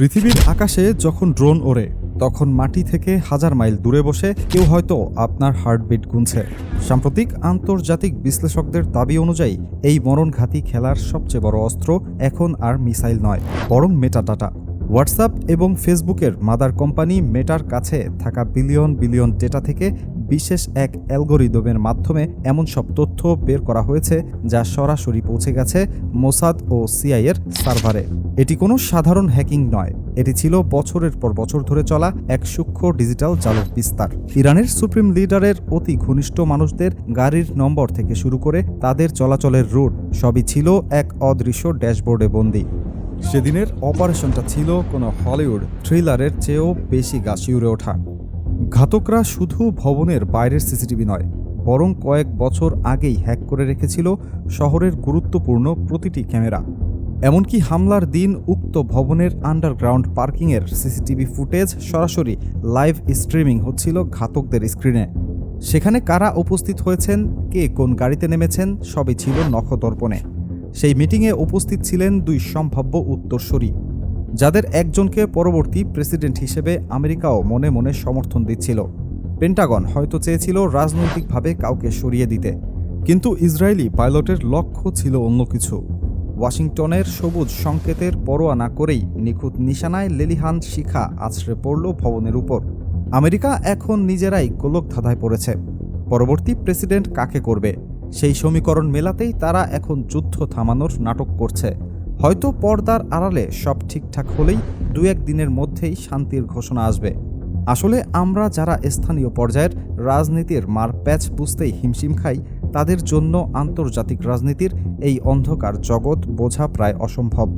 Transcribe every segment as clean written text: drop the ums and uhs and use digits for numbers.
পৃথিবীর আকাশে যখন ড্রোন ওড়ে তখন মাটি থেকে হাজার মাইল দূরে বসে কেউ হয়তো আপনার হার্টবিট গুনছে। সাম্প্রতিক আন্তর্জাতিক বিশ্লেষকদের দাবি অনুযায়ী এই মরণঘাতী খেলার সবচেয়ে বড় অস্ত্র এখন আর মিসাইল নয়, বরং মেটাডাটা। হোয়াটসঅ্যাপ এবং ফেসবুকের মাদার কোম্পানি মেটার কাছে থাকা বিলিয়ন বিলিয়ন ডেটা থেকে বিশেষ এক অ্যালগোরিদমের মাধ্যমে এমন সব তথ্য বের করা হয়েছে যা সরাসরি পৌঁছে গেছে মোসাদ ও সিআইএর সার্ভারে। এটি কোনো সাধারণ হ্যাকিং নয়, এটি ছিল বছরের পর বছর ধরে চলা এক সূক্ষ্ম ডিজিটাল জালের বিস্তার। ইরানের সুপ্রিম লিডারের অতি ঘনিষ্ঠ মানুষদের গাড়ির নম্বর থেকে শুরু করে তাদের চলাচলের রুট সবই ছিল এক অদৃশ্য ড্যাশবোর্ডে বন্দী। সেদিনের অপারেশনটা ছিল কোনো হলিউড থ্রিলারের চেয়েও বেশি গা শিউরে ওঠা। ঘাতকরা শুধু ভবনের বাইরের সিসিটিভি নয়, বরং কয়েক বছর আগেই হ্যাক করে রেখেছিল শহরের গুরুত্বপূর্ণ প্রতিটি ক্যামেরা। এমনকি হামলার দিন উক্ত ভবনের আন্ডারগ্রাউন্ড পার্কিংয়ের সিসিটিভি ফুটেজ সরাসরি লাইভ স্ট্রিমিং হচ্ছিল ঘাতকদের স্ক্রিনে। সেখানে কারা উপস্থিত হয়েছেন, কে কোন গাড়িতে নেমেছেন, সবই ছিল নখদর্পণে। সেই মিটিংয়ে উপস্থিত ছিলেন দুই সম্ভাব্য উত্তরসূরি, যাদের একজনকে পরবর্তী প্রেসিডেন্ট হিসেবে আমেরিকাও মনে মনে সমর্থন দিচ্ছিল। পেন্টাগন হয়তো চেয়েছিল রাজনৈতিকভাবে কাউকে সরিয়ে দিতে, কিন্তু ইসরায়েলি পাইলটের লক্ষ্য ছিল অন্য কিছু। ওয়াশিংটনের সবুজ সংকেতের পরোয়া না করেই নিখুঁত নিশানায় লেলিহান শিখা আছড়ে পড়ল ভবনের উপর। আমেরিকা এখন নিজেরাই গোলকধাঁধায় পড়েছে। পরবর্তী প্রেসিডেন্ট কাকে করবে, সেই সমীকরণ মেলাতেই তারা এখন যুদ্ধ থামানোর নাটক করছে। হয়তো পর্দার আড়ালে সব ঠিকঠাক হলেই দু এক দিনের মধ্যেই শান্তির ঘোষণা আসবে। আসলে আমরা যারা স্থানীয় পর্যায়ের রাজনীতির মারপ্যাচ বুঝতেই হিমশিম খাই, তাদের জন্য আন্তর্জাতিক রাজনীতির এই অন্ধকার জগৎ বোঝা প্রায় অসম্ভব।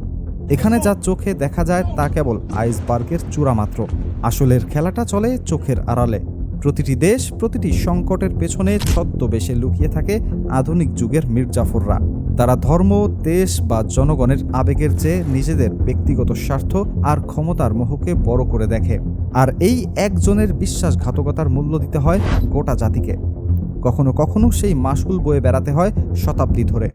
এখানে যা চোখে দেখা যায় তা কেবল আইসবার্গের চূড়া মাত্র। আসলের খেলাটা চলে চোখের আড়ালে। প্রতিটি দেশ, প্রতিটি সংকটের পেছনে ছদ্মবেশে লুকিয়ে থাকে আধুনিক যুগের মির্জাফররা। তারা ধর্ম, দেশ বা জনগণের আবেগের চেয়ে নিজেদের ব্যক্তিগত স্বার্থ আর ক্ষমতার মোহকে বড় করে দেখে। আর এই একজনের বিশ্বাসঘাতকতার মূল্য দিতে হয় গোটা জাতিকে। কখনো কখনো সেই মাসুল বয়ে বেড়াতে হয় শতাব্দী ধরে।